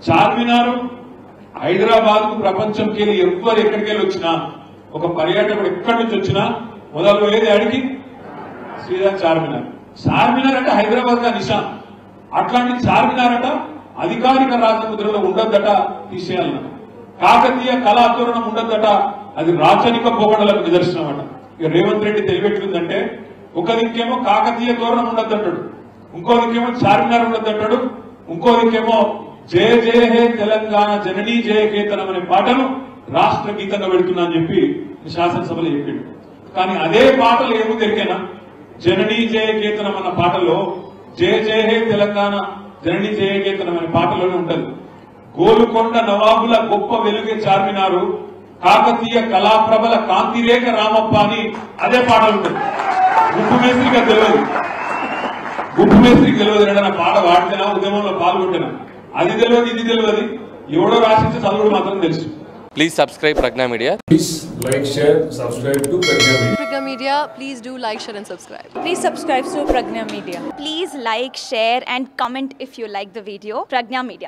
చార్మినార్ హైదరాబాద్ కు ప్రపంచంకి ఎవరు ఎక్కడికి వెళ్ళి వచ్చినా ఒక పర్యాటకుడు ఎక్కడి నుంచి వచ్చినా మొదలు ఏది అడిగి శ్రీరామ్ చార్మినార్. చార్మినార్ అంటే హైదరాబాద్ గా నిషాన్. అట్లాంటి చార్మినార్ అట అధికారిక రాజముద్రలో ఉండద్దట తీసేయాలన్న. కాకతీయ కళాతోరణం ఉండద్దట, అది రాచనిక పోకడలకు నిదర్శనం అట. ఇక రేవంత్ రెడ్డి తెలిపెట్టిందంటే ఒక దిక్కేమో కాకతీయ తోరణం ఉండద్దంటాడు, ఇంకో దిక్కేమో చార్మినార్ ఉండద్దంటాడు, ఇంకో దిక్కేమో జయ జయ హే తెలంగాణ జననీ జయ కేతనం అనే పాటను రాష్ట్ర గీతంగా పెడుతున్నా అని చెప్పి శాసనసభలో చెప్పిండు. కానీ అదే పాటలు ఏమో తెలికేనా, జననీ జయ కేతనం అన్న పాటలో జయ జయ హే తెలంగాణ జననీ జయ కేతనం అనే పాటలోనే ఉంటది. గోలుకొండ నవాబుల గొప్ప వెలుగే చార్మినారు, కాకతీయ కళాప్రభల కాంతిరేఖ రామప్ప అని అదే పాటలు ఉంటుంది. గుప్పు మేస్త్రికి తెలియదు, గుప్పు మేస్త్రికి తెలియదు ఏదైనా పాట వాడితేనా ఉద్యమంలో పాల్గొంటేనా, అది తెలియదు ఇది తెలియదు, ఎవడో రాసించే చదువుడు మాత్రం తెలుసు. Please subscribe Pragna Media. Please like, share, subscribe to Pragna Media. Pragna Media, please do like, share and subscribe. Please subscribe to Pragna Media. Please like, share and comment if you like the video. Pragna Media.